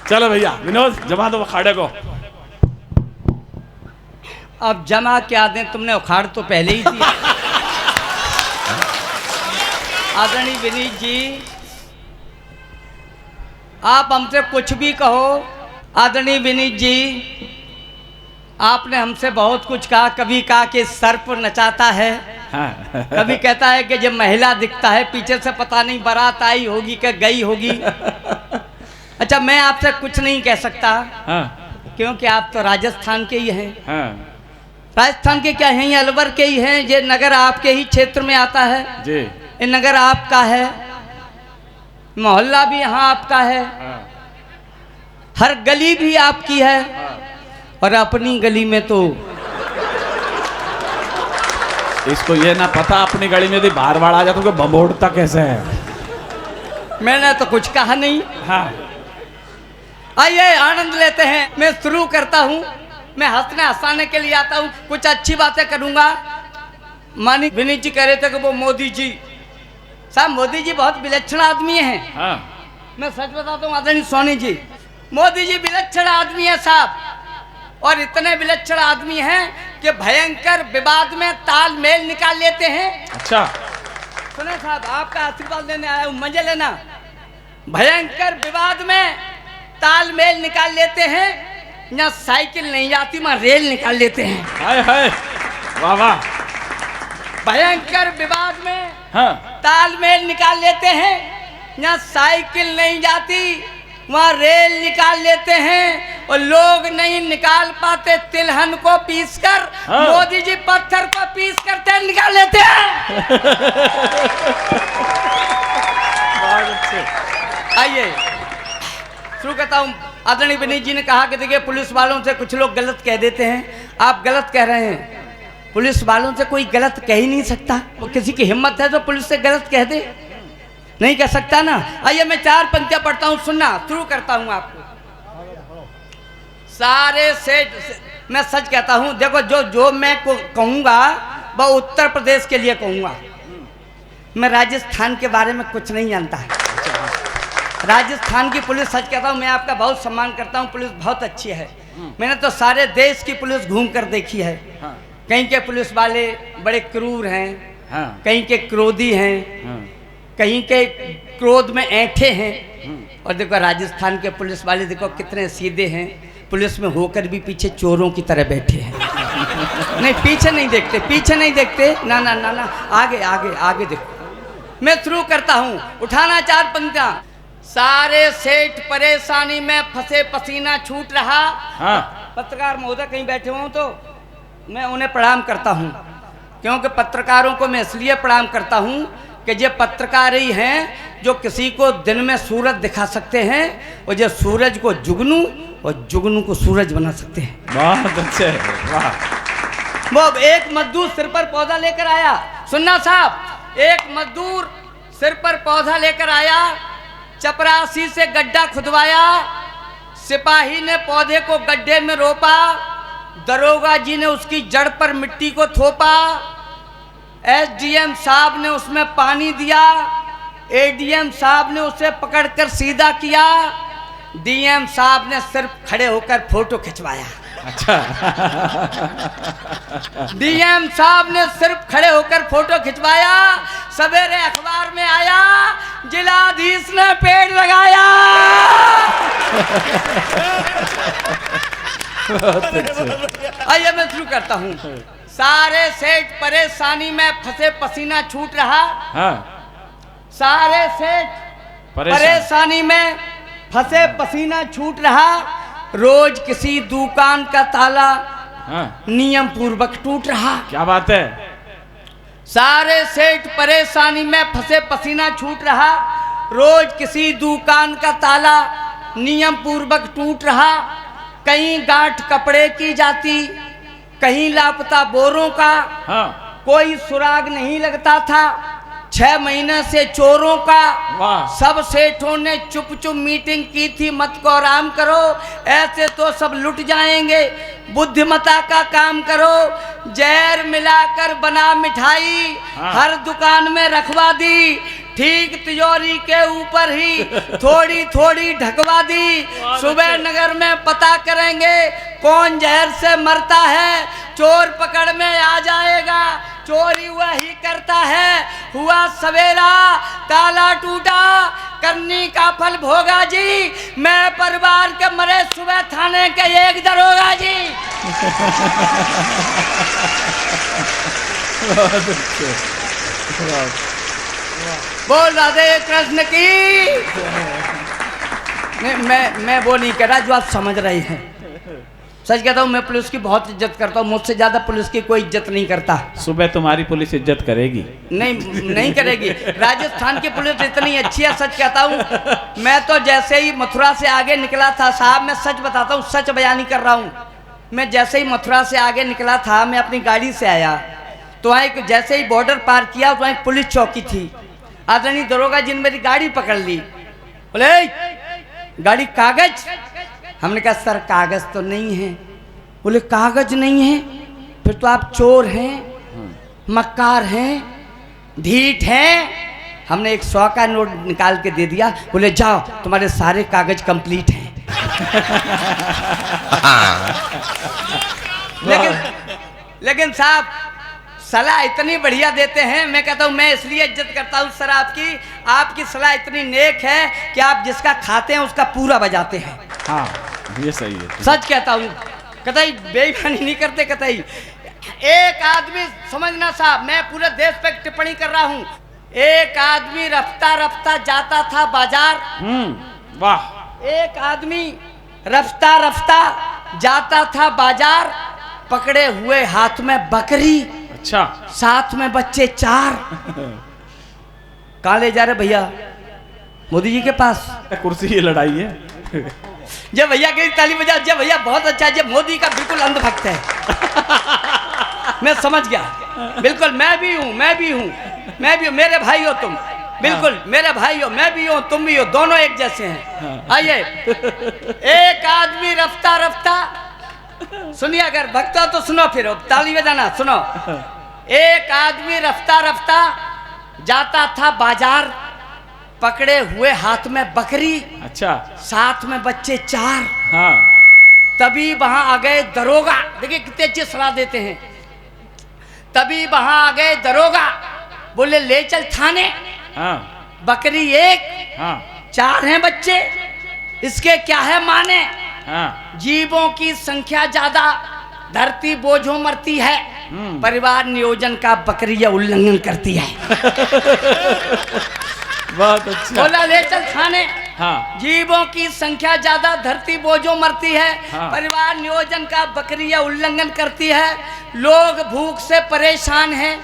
चलो भैया विनोद जमा दो अखाड़े को। अब जमा क्या दें, तुमने उखाड़ तो पहले ही दिया। आदरणीय विनीत जी, आप हमसे कुछ भी कहो। आदरणीय विनीत जी, आपने हमसे बहुत कुछ कहा। कभी कहा कि सर्प नचाता है, हाँ। कभी कहता है कि जब महिला दिखता है पीछे से पता नहीं बारात आई होगी कि गई होगी। अच्छा, मैं आपसे कुछ नहीं कह सकता, हाँ। क्योंकि आप तो राजस्थान के ही हैं। हाँ। राजस्थान के क्या हैं, अलवर के ही हैं। ये नगर आपके ही क्षेत्र में आता है जी। ये नगर आपका है, मोहल्ला भी यहाँ आपका है, हाँ। हर गली भी आपकी है। और अपनी गली में तो इसको ये ना पता अपनी गली में यदि बाहर बाढ़ आ जाता तो बमोड़ता कैसे है। मैंने तो कुछ कहा नहीं। हाँ। आइए आनंद लेते हैं। मैं शुरू करता हूँ। मैं हंसने हंसाने के लिए आता हूँ, कुछ अच्छी बातें करूँगा। मानी विनीत जी कह रहे थे कि वो मोदी जी, साहब मोदी जी बहुत विलक्षण आदमी हैं। हाँ। मैं सच बताता हूँ आदरणीय सोनी जी, मोदी जी विलक्षण आदमी है साहब। और इतने विलक्षण आदमी हैं कि भयंकर विवाद में तालमेल निकाल लेते हैं। अच्छा। सुने साहब, आपका आशीर्वाद लेने आया हूँ, मजे लेना। भयंकर विवाद में तालमेल निकाल लेते हैं। यहाँ साइकिल नहीं जाती, वहाँ रेल निकाल लेते हैं। हाय हाय, वाह वाह। भयंकर विवाद में हाँ। तालमेल निकाल लेते हैं। यहाँ साइकिल नहीं जाती, वहाँ रेल निकाल लेते हैं। और लोग नहीं निकाल पाते तिलहन को पीसकर, हाँ। मोदी जी पत्थर को पीस कर तेल निकाल लेते हैं। बहुत अच्छे। आइए शुरू करता हूँ। आदरणीय विनीत जी ने कहा कि देखिए पुलिस वालों से कुछ लोग गलत कह देते हैं। आप गलत कह रहे हैं। पुलिस वालों से कोई गलत कह ही नहीं सकता। वो किसी की हिम्मत है तो पुलिस से गलत कह दे, नहीं कह सकता ना। आइए मैं 4 पंक्तियां पढ़ता हूँ, सुनना। शुरू करता हूँ आपको। सारे से मैं सच कहता हूँ। देखो जो मैं कहूँगा वह उत्तर प्रदेश के लिए कहूँगा। मैं राजस्थान के बारे में कुछ नहीं जानता। राजस्थान की पुलिस, सच कहता हूँ, मैं आपका बहुत सम्मान करता हूँ। पुलिस बहुत अच्छी है। मैंने तो सारे देश की पुलिस घूम कर देखी है। हाँ। कहीं के पुलिस वाले बड़े क्रूर हैं, हाँ। कहीं के क्रोधी हैं, हाँ। कहीं के क्रोध में ऐंठे हैं। और देखो राजस्थान के पुलिस वाले देखो कितने सीधे हैं। पुलिस में होकर भी पीछे चोरों की तरह बैठे हैं। नहीं, पीछे नहीं देखते, पीछे नहीं देखते। ना ना ना ना, आगे आगे आगे देखो। मैं शुरू करता हूँ। उठाना 4 पंक्तियां। सारे सेठ परेशानी में फंसे, पसीना छूट रहा। हाँ। पत्रकार महोदय कहीं बैठे हों तो मैं उन्हें प्रणाम करता हूँ, क्योंकि पत्रकारों को मैं इसलिए प्रणाम करता हूँ कि ये पत्रकार ही हैं जो किसी को दिन में सूरज दिखा सकते हैं, और जो सूरज को जुगनू और जुगनू को सूरज बना सकते हैं। बहुत अच्छे, वाह। वो एक मजदूर सिर पर पौधा लेकर आया। सुनना साहब, एक मजदूर सिर पर पौधा लेकर आया, चपरासी से गड्ढा खुदवाया, सिपाही ने पौधे को गड्ढे में रोपा, दरोगा जी ने उसकी जड़ पर मिट्टी को थोपा, एसडीएम साहब ने उसमें पानी दिया, एडीएम साहब ने उसे पकड़कर सीधा किया, डीएम साहब ने सिर्फ खड़े होकर फोटो खिंचवाया। अच्छा। डीएम साहब ने सिर्फ खड़े होकर फोटो खिंचवाया। सवेरे अखबार में आया, जिलाधीश ने पेड़ लगाया। आइए मैं शुरू करता हूँ। सारे सेठ परेशानी में फंसे, पसीना छूट रहा। हाँ। सारे सेठ परेशानी में फंसे, पसीना छूट रहा। रोज किसी दुकान का ताला हाँ। नियम पूर्वक टूट रहा। क्या बात है। सारे सेठ परेशानी में फंसे, पसीना छूट रहा। रोज किसी दुकान का ताला नियम पूर्वक टूट रहा। कहीं गांठ कपड़े की जाती, कहीं लापता बोरों का। हाँ। कोई सुराग नहीं लगता था। 6 महीने से चोरों का वाह। सब सेठों ने चुप चुप मीटिंग की थी, मत को आराम करो, ऐसे तो सब लुट जाएंगे, बुद्धिमता का काम करो। जहर मिलाकर बना मिठाई, हाँ। हर दुकान में रखवा दी, ठीक तिजोरी के ऊपर ही थोड़ी थोड़ी ढकवा दी। सुबह नगर में पता करेंगे कौन जहर से मरता है, चोर पकड़ में आ जाएगा। चोरी वही करता है, हुआ सवेरा ताला टूटा, करनी का फल भोगा जी। मैं परिवार के मरे सुबह थाने के एक दरोगा जी। बोल राधे कृष्ण की। मैं वो नहीं कह रहा जो आप समझ रहे हैं। सच कहता हूँ, मैं पुलिस की बहुत इज्जत करता हूँ, मुझसे ज्यादा पुलिस की कोई इज्जत नहीं करता। सुबह तुम्हारी पुलिस इज्जत करेगी? नहीं करेगी। राजस्थान की पुलिस इतनी अच्छी है, सच कहता हूँ। मैं तो जैसे ही मथुरा से आगे निकला था साहब, मैं सच बताता हूँ, सच बयानी कर रहा हूँ। मैं जैसे ही मथुरा से आगे निकला था, मैं अपनी गाड़ी से आया तो वहाँ एक जैसे ही बॉर्डर पार किया तो वहाँ एक पुलिस चौकी थी। आदरणीय दरोगा जी ने मेरी गाड़ी पकड़ ली, बोले गाड़ी कागज। हमने कहा सर कागज तो नहीं है। बोले कागज नहीं है, फिर तो आप चोर हैं, मक्कार हैं, ढीठ हैं। हमने एक 100 का नोट निकाल के दे दिया। बोले जाओ तुम्हारे सारे कागज कंप्लीट हैं। लेकिन साहब सलाह इतनी बढ़िया देते हैं, मैं कहता हूँ मैं इसलिए इज्जत करता हूँ सर आपकी सलाह इतनी नेक है कि आप जिसका खाते हैं उसका पूरा बजाते हैं। हाँ ये सही है, सच कहता हूँ, कतई बेईमानी नहीं करते कतई। एक आदमी समझना साहब, मैं पूरे देश पे टिप्पणी कर रहा हूँ। एक आदमी रफ्ता रफ्ता जाता था बाजार। वाह। एक आदमी रफ्ता रफ्ता जाता था बाजार, पकड़े हुए हाथ में बकरी, अच्छा, साथ में बच्चे 4। कहाँ ले जा रहे भैया? मोदी जी के पास। कुर्सी की लड़ाई है। जब भैया की ताली बजा, जब भैया बहुत अच्छा है, जब मोदी का बिल्कुल अंधभक्त है। मैं समझ गया, बिल्कुल मैं भी हूँ मेरे भाई हो तुम, बिल्कुल मेरे भाई हो, मैं भी हूँ तुम भी हो, दोनों एक जैसे हैं। आइए, एक आदमी रफ्ता रफ्ता, सुनिए अगर भक्त हो तो सुनो, फिर ताली बजाना सुनो। एक आदमी रफ्ता रफ्ता जाता था बाजार, पकड़े हुए हाथ में बकरी, अच्छा, साथ में बच्चे 4। हाँ। तभी वहां आ गए दरोगा। देखिए कितने अच्छी सलाह देते हैं। तभी वहां आ गए दरोगा, बोले ले चल थाने। हाँ। बकरी 1, हाँ। 4 हैं बच्चे, इसके क्या है माने। हाँ। जीवों की संख्या ज्यादा, धरती बोझों मरती है, परिवार नियोजन का बकरिया उल्लंघन करती है। बहुत अच्छा। बोला ले चल थाने। हाँ। जीवों की संख्या ज्यादा, धरती बोझों मरती है, हाँ। परिवार नियोजन का बकरिया उल्लंघन करती है, लोग भूख से परेशान हैं,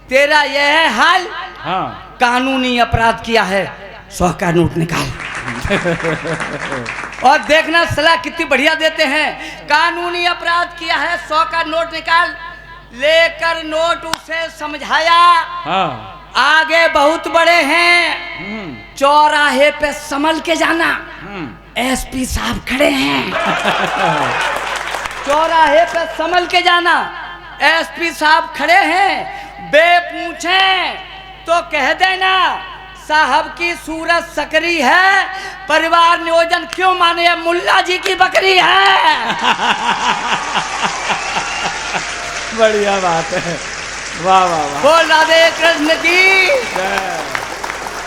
तेरा यह है हाल। हाँ। कानूनी अपराध किया है, 100 का नोट निकाल। और देखना सलाह कितनी बढ़िया देते हैं। कानूनी अपराध किया है, 100 का नोट निकाल। लेकर नोट उसे समझाया। हाँ। आगे बहुत बड़े हैं, चौराहे पे संभल के जाना, एसपी साहब खड़े हैं। चौराहे पे संभल के जाना, एसपी साहब खड़े हैं। बे पूछे तो कह देना साहब की सूरत सकरी है, परिवार नियोजन क्यों माने, मुल्ला जी की बकरी है। बढ़िया बात है, वाह वाह वाह। बोल राधे कृष्ण की।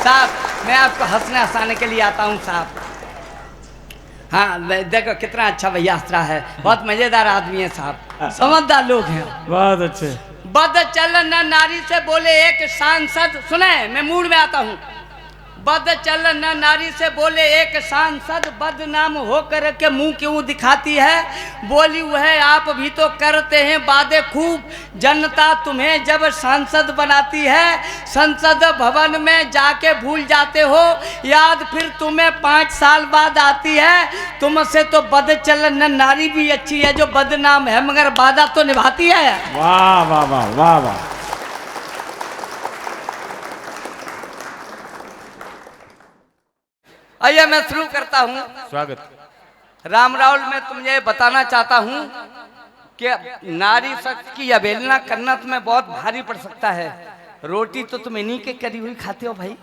साहब मैं आपको हंसने हंसाने के लिए आता हूँ साहब। हाँ देखो कितना अच्छा भैया हंस रहा है, बहुत मजेदार आदमी है साहब, समझदार लोग हैं, बहुत अच्छे। बद चल न नारी से बोले एक सांसद, सुने मैं मूड में आता हूँ। बद चल न नारी से बोले एक सांसद, बदनाम होकर के मुंह क्यों दिखाती है, बोली वह आप भी तो करते हैं वादे खूब, जनता तुम्हें जब सांसद बनाती है, संसद भवन में जाके भूल जाते हो, याद फिर तुम्हें 5 साल बाद आती है, तुमसे तो बद चल न नारी भी अच्छी है जो बदनाम है मगर वादा तो निभाती है। वाह वाह वाह वाह वाह। आइए मैं शुरू करता हूँ। स्वागत। राम राहुल, मैं तुम्हें बताना चाहता हूँ कि नारी शक्ति की अवहेलना करना तुम्हें बहुत भारी पड़ सकता है। रोटी तो तुम इन्हीं के करी हुई खाते हो भाई।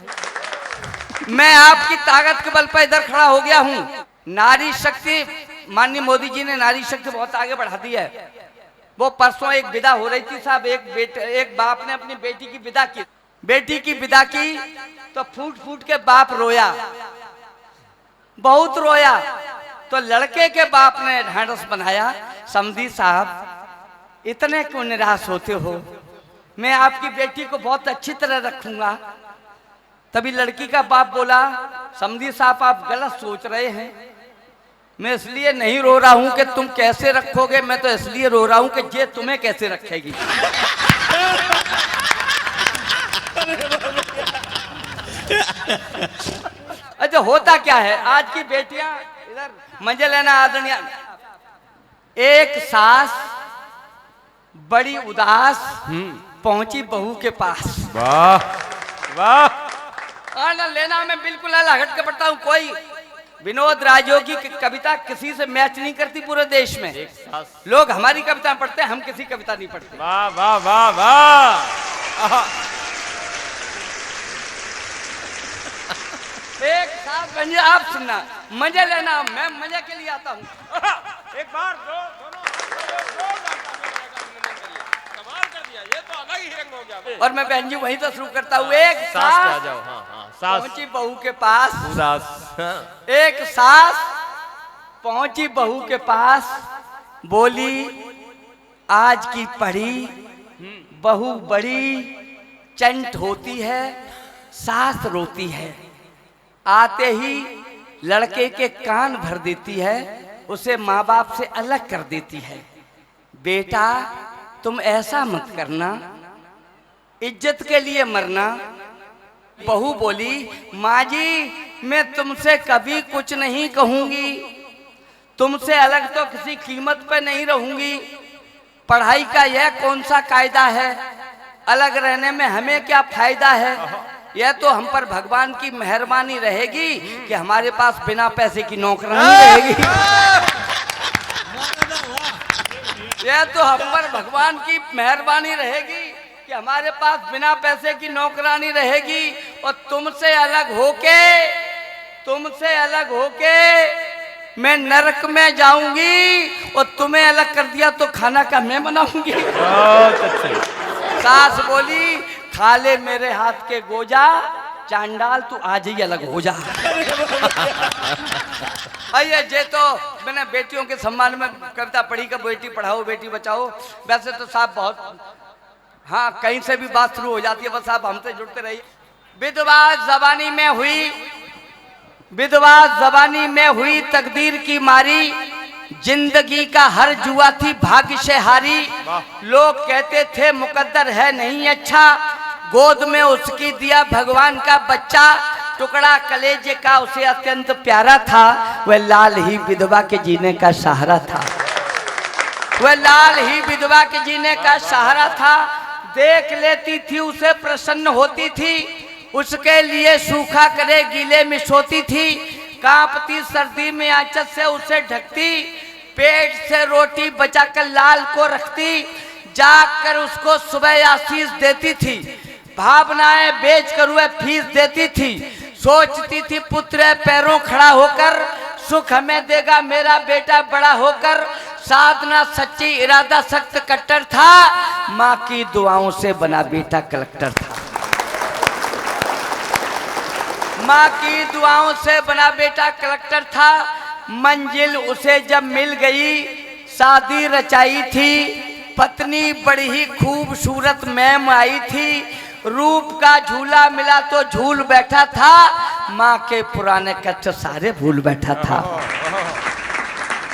मैं आपकी ताकत के बल पर इधर खड़ा हो गया हूँ। नारी शक्ति, माननीय मोदी जी ने नारी शक्ति बहुत आगे बढ़ा दी है। वो परसों एक विदा हो रही थी साहब, एक बाप ने अपनी बेटी की विदा की। बेटी की विदा की तो फूट फूट के बाप रोया, बहुत रोया। तो लड़के के बाप ने ढांढस बनाया, समधी साहब इतने क्यों निराश होते हो, मैं आपकी बेटी को बहुत अच्छी तरह रखूंगा। तभी लड़की का बाप बोला, समधी साहब आप गलत सोच रहे हैं, मैं इसलिए नहीं रो रहा हूं कि तुम कैसे रखोगे, मैं तो इसलिए रो रहा हूं कि ये तुम्हें कैसे रखेगी। अच्छा होता क्या है, आज की बेटियां इधर मजे लेना आदरणीय। एक सास बड़ी उदास पहुंची बहू के पास। वाह वाह। आनंद लेना मैं बिल्कुल अलग हट के पढ़ता हूँ। कोई विनोद राजयोगी की कविता किसी से मैच नहीं करती पूरे देश में। लोग हमारी कविता पढ़ते हैं, हम किसी कविता नहीं पढ़ते। वाह वाह वाह वाह। एक साथ बन आप सुनना, मजे लेना, मैं मजे के लिए आता हूँ। एक बार कमाल कर दिया, ये तो अलग ही रंग हो गया। और मैं बहन जी वहीं तो शुरू करता हूँ। एक सास पे आ सास जाओ। हाँ हाँ, सास पहुंची बहू के पास। सास। हाँ। एक सास पहुंची बहू के पास, बोली आज की पढ़ी बहू बड़ी चंट होती है, सास रोती है। आते ही लड़के के कान भर देती है, उसे माँ बाप से अलग कर देती है। बेटा तुम ऐसा मत करना, इज्जत के लिए मरना। बहू बोली, माँ जी मैं तुमसे कभी कुछ नहीं कहूंगी, तुमसे अलग तो किसी कीमत पर नहीं रहूंगी। पढ़ाई का यह कौन सा कायदा है, अलग रहने में हमें क्या फायदा है। यह तो हम पर भगवान की मेहरबानी रहेगी कि हमारे पास बिना पैसे की नौकरानी रहेगी। यह तो हम पर भगवान की मेहरबानी रहेगी कि हमारे पास बिना पैसे की नौकरानी रहेगी। और तुमसे अलग होके मैं नरक में जाऊंगी, और तुम्हें अलग कर दिया तो खाना का मैं बनाऊंगी। बहुत अच्छे। सास बोली, खा ले मेरे हाथ के गोजा, चांडाल तू आज ही अलग हो जा। आइए, जे तो मैंने बेटियों के सम्मान में कविता पढ़ी का बेटी पढ़ाओ बेटी बचाओ। वैसे तो साहब बहुत, हाँ कहीं से भी बात शुरू हो जाती है, बस आप हमसे जुड़ते रहिए। विधवा जवानी में हुई तकदीर की मारी, जिंदगी का हर जुआ थी भाग्य से हारी। लोग कहते थे मुकद्दर है नहीं अच्छा, गोद में उसकी दिया भगवान का बच्चा। टुकड़ा कलेजे का उसे अत्यंत प्यारा था, वह लाल ही विधवा के जीने का सहारा था। वह लाल ही विधवा के जीने का सहारा था। देख लेती थी उसे प्रसन्न होती थी, उसके लिए सूखा करे गीले में सोती थी। कांपती सर्दी में आंचल से उसे ढकती, पेट से रोटी बचाकर लाल को रखती। जाग कर उसको सुबह आशीष देती थी, भावनाएं बेच कर वह फीस देती थी। सोचती थी पुत्र पैरों खड़ा होकर, सुख हमें देगा मेरा बेटा बड़ा होकर। साधना सच्ची, इरादा सख्त कट्टर था, माँ की दुआओं से बना बेटा कलेक्टर था। माँ की दुआओं से बना बेटा कलेक्टर था। मंजिल उसे जब मिल गई, शादी रचाई थी। पत्नी बड़ी ही खूबसूरत मैम आई थी, रूप का झूला मिला तो झूल बैठा था। माँ के पुराने कष्ट सारे भूल बैठा था।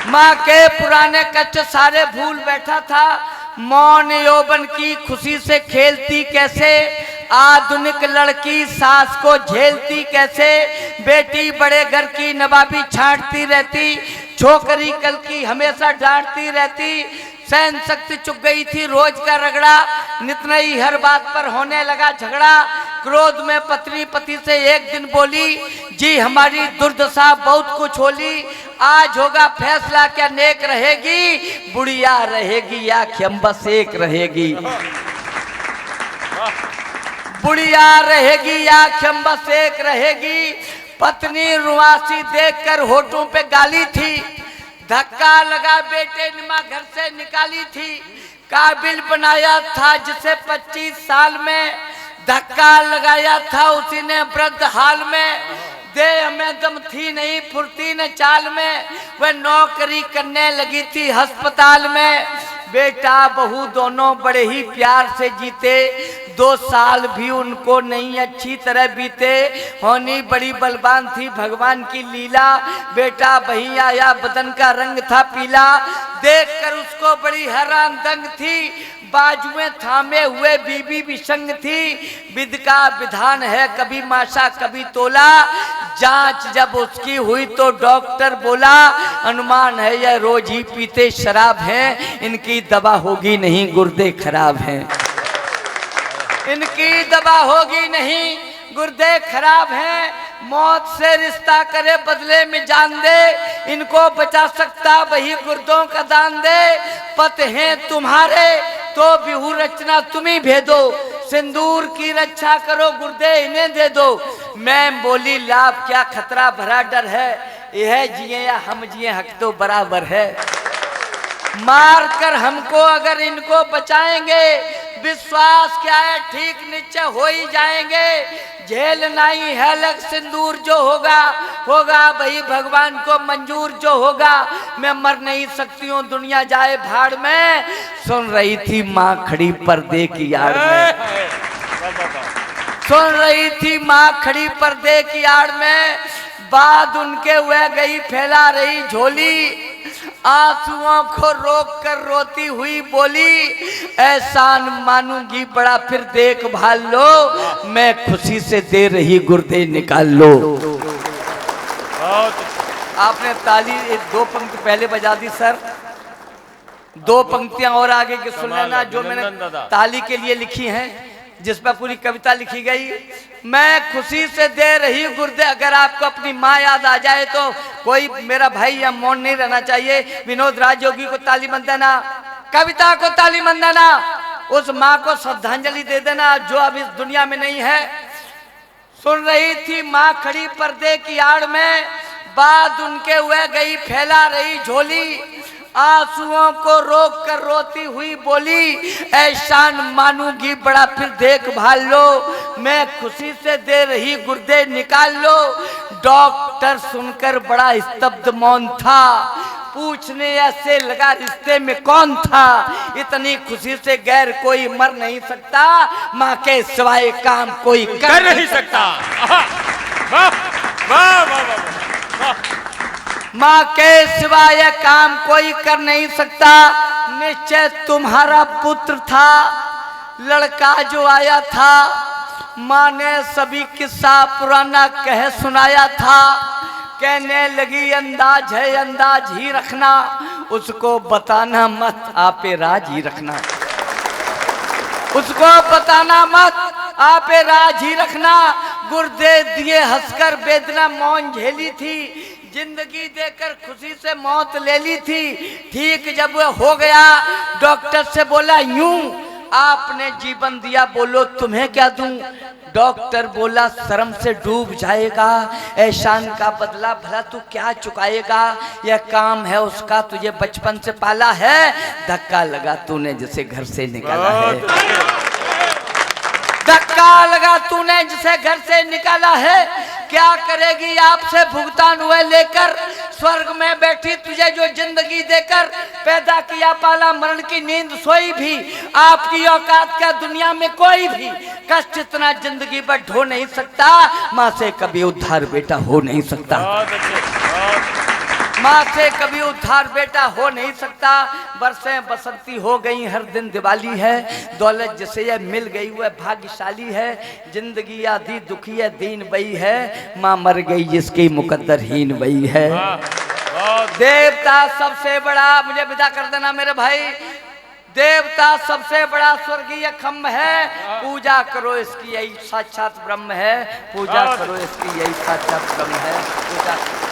माँ के पुराने कष्ट सारे भूल बैठा था। मौन यौवन की खुशी से खेलती कैसे, आधुनिक लड़की सास को झेलती कैसे। बेटी बड़े घर की नवाबी छांटती रहती, छोकरी कल की हमेशा डांटती रहती। सहन शक्ति चुक गई थी रोज का रगड़ा, नित नई हर बात पर होने लगा झगड़ा। क्रोध में पत्नी पति से एक दिन बोली, जी हमारी दुर्दशा बहुत कुछ होली, आज होगा फैसला, क्या नेक रहेगी बुढ़िया रहेगी या खम्बस एक रहेगी, बुढ़िया रहेगी या खम्बस एक रहेगी। पत्नी रुआसी देखकर होठों पे गाली थी, धक्का लगा बेटे ने मां घर से निकाली थी, काबिल बनाया था जिसे 25 साल में, धक्का लगाया था उसी ने वृद्ध हाल में, देह में दम थी नहीं फुर्ती न चाल में, वह नौकरी करने लगी थी अस्पताल में। बेटा बहू दोनों बड़े ही प्यार से जीते, 2 साल भी उनको नहीं अच्छी तरह बीते, होनी बड़ी बलवान थी भगवान की लीला, बेटा वहीं आया बदन का रंग था पीला, देखकर उसको बड़ी हैरान दंग थी, बाजुएं थामे हुए बीबी भी संग थी, विध का विधान है कभी माशा कभी तोला, जांच जब उसकी हुई तो डॉक्टर बोला, अनुमान है यह रोज ही पीते शराब हैं, इनकी दवा होगी नहीं गुर्दे खराब हैं, इनकी दवा होगी नहीं गुर्दे खराब हैं, मौत से रिश्ता करे बदले में जान दे, इनको बचा सकता वही गुर्दों का दान दे, पत हैं तुम्हारे तो बिहू रचना तुम्ही भेदो, सिंदूर की रक्षा करो गुर्दे इन्हें दे दो। मैं बोली लाभ क्या खतरा भरा डर है, यह जिए या हम जिए हक तो बराबर है, मार कर हमको अगर इनको बचाएंगे, विश्वास क्या है ठीक निश्चय हो ही जाएंगे, झेल नहीं है लग सिंदूर जो होगा, होगा वही भगवान को मंजूर जो होगा, मैं मर नहीं सकती हूँ दुनिया जाए भाड़ में, सुन रही थी माँ खड़ी पर्दे की आड़ में, सुन रही थी माँ खड़ी पर्दे की आड़ में, बाद उनके वह गई फैला रही झोली, आंसुओं को रोक कर रोती हुई बोली, एहसान मानूंगी बड़ा फिर देखभाल लो, मैं खुशी से दे रही गुर्दे निकाल लो। आपने ताली 2 पंक्ति पहले बजा दी सर, 2 पंक्तियां और आगे की सुन लेना जो मैंने ताली के लिए लिखी हैं, जिस पर पूरी कविता लिखी गई। मैं खुशी से दे रही गुर्दे, अगर आपको अपनी माँ याद आ जाए तो कोई मेरा भाई या मौन नहीं रहना चाहिए, विनोद राजयोगी को ताली बंद देना, कविता को ताली बंद देना, उस माँ को श्रद्धांजलि दे देना जो अब इस दुनिया में नहीं है। सुन रही थी माँ खड़ी पर्दे की आड़ में, बाद उनके वह गई फैला रही झोली, आंसुओं को रोक कर रोती हुई बोली, एहसान मानूंगी बड़ा फिर देखभाल लो, मैं खुशी से दे रही गुर्दे निकाल लो। डॉक्टर सुनकर बड़ा स्तब्ध मौन था, पूछने ऐसे लगा रिश्ते में कौन था, इतनी खुशी से गैर कोई मर नहीं सकता, माँ के सिवाय काम कोई कर नहीं सकता। वाह वाह वाह वाह, माँ के सिवाय काम कोई कर नहीं सकता, निश्चय तुम्हारा पुत्र था, लड़का जो आया था, माँ ने सभी किस्सा पुराना कह सुनाया था, कहने लगी अंदाज है अंदाज ही रखना, उसको बताना मत आपे राज ही रखना, उसको बताना मत आपे राज ही रखना। गुर्दे दिए हंसकर वेदना मौन झेली थी, जिंदगी देकर खुशी से मौत ले ली थी, ठीक जब वह हो गया डॉक्टर से बोला यूं, आपने जीवन दिया बोलो तुम्हें क्या दूं, डॉक्टर बोला शर्म से डूब जाएगा, एहसान का बदला भला तू क्या चुकाएगा, यह काम है उसका तुझे बचपन से पाला है, धक्का लगा तूने जिसे घर से निकाला है, धक्का लगा तूने जिसे घर से निकाला है, क्या करेगी आपसे भुगतान हुए लेकर, स्वर्ग में बैठी तुझे जो जिंदगी देकर, पैदा किया पाला मरण की नींद सोई भी, आपकी औकात का दुनिया में कोई भी, कष्ट इतना जिंदगी पर ढो नहीं सकता, माँ से कभी उद्धार बेटा हो नहीं सकता, माँ से कभी उद्धार बेटा हो नहीं सकता। बरसें बसंती हो गई हर दिन दिवाली है, दौलत जिसे यह मिल गई वह भाग्यशाली है, जिंदगी आधी दुखी है दीन बई है, माँ मर गई जिसकी मुकद्दरहीन बई है। देवता सबसे बड़ा, मुझे विदा कर देना मेरे भाई, देवता सबसे बड़ा स्वर्गीय खम्भ है, पूजा करो इसकी यही साक्षात ब्रह्म है, पूजा करो इसकी यही साक्षात ब्रह्म है, पूजा करो।